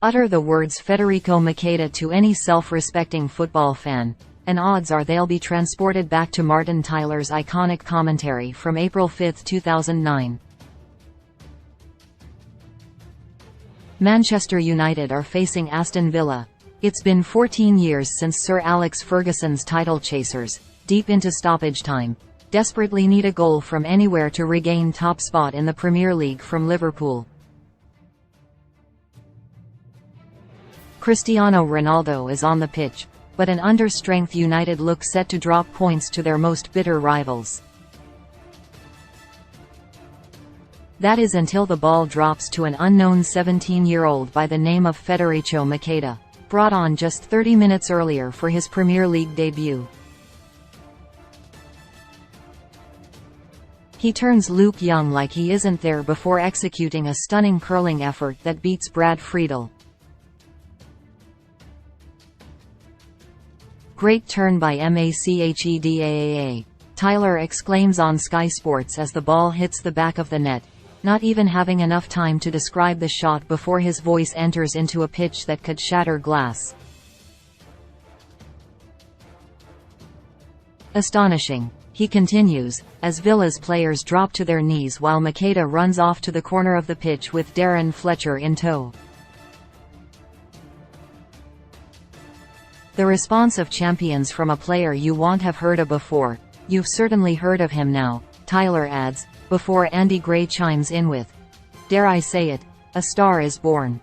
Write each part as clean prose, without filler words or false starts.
Utter the words Federico Macheda to any self-respecting football fan, and odds are they'll be transported back to Martin Tyler's iconic commentary from April 5, 2009. Manchester United are facing Aston Villa. It's been 14 years since Sir Alex Ferguson's title chasers, deep into stoppage time, desperately need a goal from anywhere to regain top spot in the Premier League from Liverpool. Cristiano Ronaldo is on the pitch, but an under-strength United look set to drop points to their most bitter rivals. That is until the ball drops to an unknown 17-year-old by the name of Federico Macheda, brought on just 30 minutes earlier for his Premier League debut. He turns Luke Young like he isn't there before executing a stunning curling effort that beats Brad Friedel. "Great turn by Macheda," Tyler exclaims on Sky Sports as the ball hits the back of the net, not even having enough time to describe the shot before his voice enters into a pitch that could shatter glass. "Astonishing," he continues, as Villa's players drop to their knees while Macheda runs off to the corner of the pitch with Darren Fletcher in tow. The response of champions from a player you won't have heard of before. "You've certainly heard of him now," Tyler adds, before Andy Gray chimes in with, "Dare I say it, a star is born."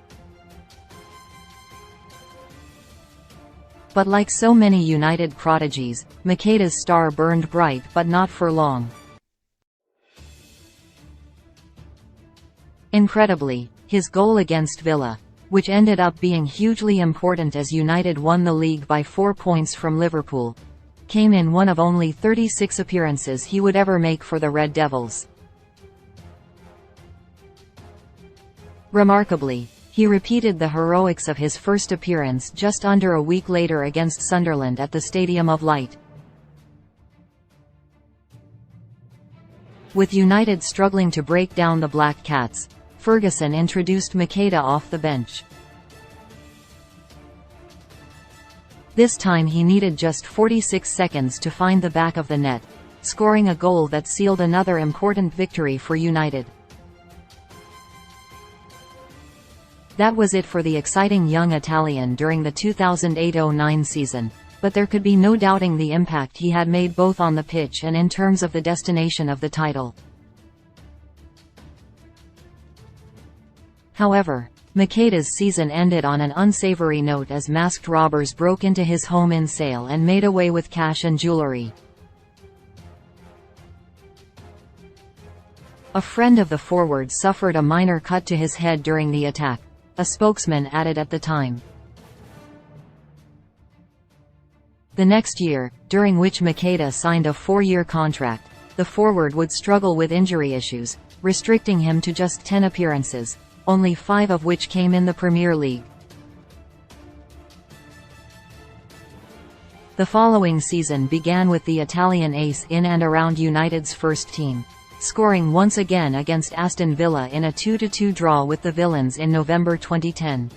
But like so many United prodigies, Macheda's star burned bright but not for long. Incredibly, his goal against Villa, which ended up being hugely important as United won the league by 4 points from Liverpool, came in one of only 36 appearances he would ever make for the Red Devils. Remarkably, he repeated the heroics of his first appearance just under a week later against Sunderland at the Stadium of Light. With United struggling to break down the Black Cats, Ferguson introduced Macheda off the bench. This time he needed just 46 seconds to find the back of the net, scoring a goal that sealed another important victory for United. That was it for the exciting young Italian during the 2008-09 season, but there could be no doubting the impact he had made both on the pitch and in terms of the destination of the title. However, Macheda's season ended on an unsavory note as masked robbers broke into his home in Sale and made away with cash and jewelry. A friend of the forward suffered a minor cut to his head during the attack, a spokesman added at the time. The next year, during which Macheda signed a 4-year contract, the forward would struggle with injury issues, restricting him to just 10 appearances, only 5 of which came in the Premier League. The following season began with the Italian ace in and around United's first team, scoring once again against Aston Villa in a 2-2 draw with the Villains in November 2010.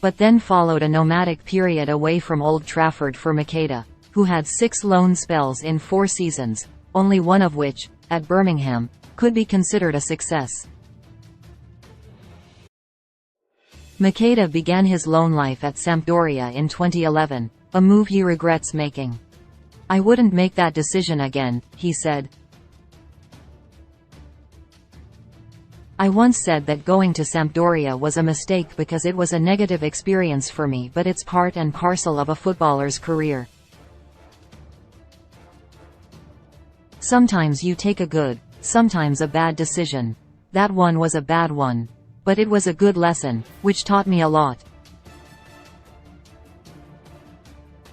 But then followed a nomadic period away from Old Trafford for Macheda, who had 6 loan spells in 4 seasons, only one of which, at Birmingham, could be considered a success. Macheda began his loan life at Sampdoria in 2011, a move he regrets making. "I wouldn't make that decision again," he said. "I once said that going to Sampdoria was a mistake because it was a negative experience for me, but it's part and parcel of a footballer's career. Sometimes you take a good, sometimes a bad decision. That one was a bad one. But it was a good lesson, which taught me a lot."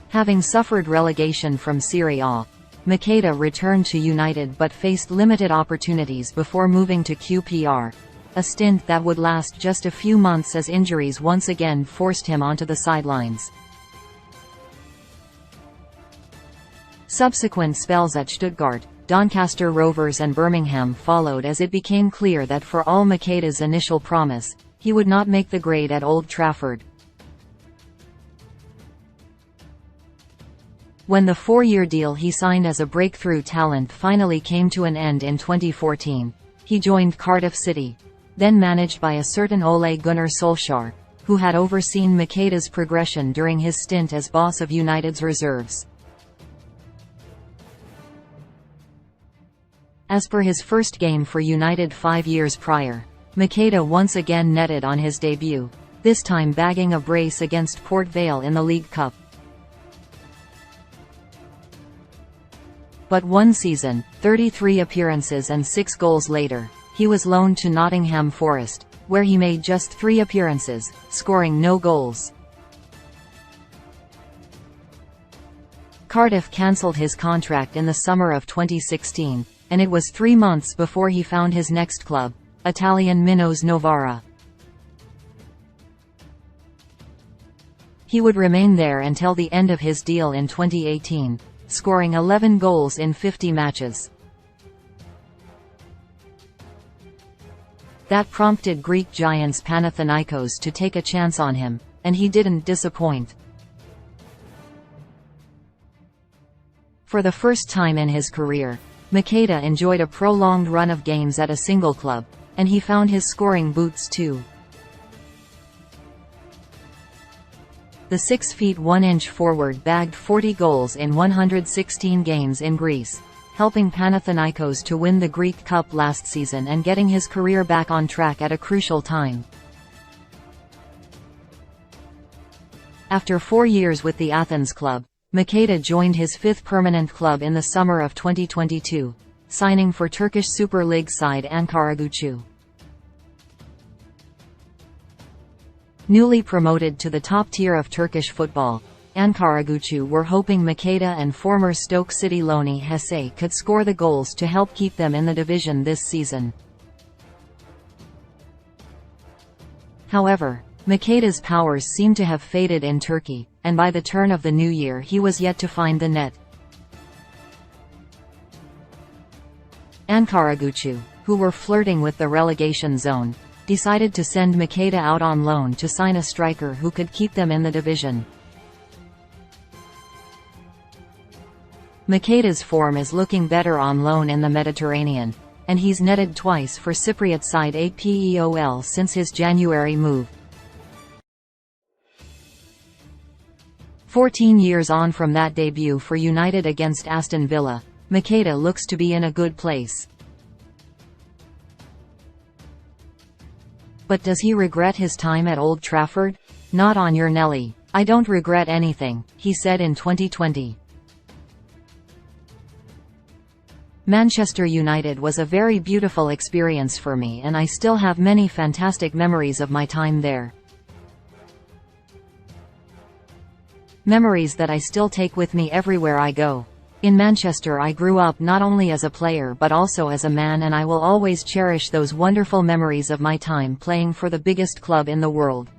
Having suffered relegation from Serie A, Macheda returned to United but faced limited opportunities before moving to QPR, a stint that would last just a few months as injuries once again forced him onto the sidelines. Subsequent spells at Stuttgart, Doncaster Rovers and Birmingham followed as it became clear that for all Macheda's initial promise, he would not make the grade at Old Trafford. When the 4-year deal he signed as a breakthrough talent finally came to an end in 2014, he joined Cardiff City, then managed by a certain Ole Gunnar Solskjaer, who had overseen Macheda's progression during his stint as boss of United's reserves. As per his first game for United 5 years prior, Macheda once again netted on his debut, this time bagging a brace against Port Vale in the League Cup. But one season, 33 appearances and 6 goals later, he was loaned to Nottingham Forest, where he made just 3 appearances, scoring no goals. Cardiff cancelled his contract in the summer of 2016, and it was 3 months before he found his next club, Italian Minos Novara. He would remain there until the end of his deal in 2018, scoring 11 goals in 50 matches. That prompted Greek giants Panathinaikos to take a chance on him, and he didn't disappoint. For the first time in his career, Macheda enjoyed a prolonged run of games at a single club, and he found his scoring boots too. The 6 feet 1 inch forward bagged 40 goals in 116 games in Greece, helping Panathinaikos to win the Greek Cup last season and getting his career back on track at a crucial time. After 4 years with the Athens club, Macheda joined his 5th permanent club in the summer of 2022, signing for Turkish Super League side Ankaragücü. Newly promoted to the top tier of Turkish football, Ankaragücü were hoping Macheda and former Stoke City loanee Hesse could score the goals to help keep them in the division this season. However, Macheda's powers seemed to have faded in Turkey, and by the turn of the new year he was yet to find the net. Ankaragücü, who were flirting with the relegation zone, decided to send Macheda out on loan to sign a striker who could keep them in the division. Macheda's form is looking better on loan in the Mediterranean, and he's netted twice for Cypriot side APEOL since his January move. 14 years on from that debut for United against Aston Villa, Macheda looks to be in a good place. But does he regret his time at Old Trafford? Not on your Nelly. I don't regret anything, he said in 2020. Manchester United was a very beautiful experience for me and I still have many fantastic memories of my time there. Memories that I still take with me everywhere I go. In Manchester I grew up not only as a player but also as a man, and I will always cherish those wonderful memories of my time playing for the biggest club in the world.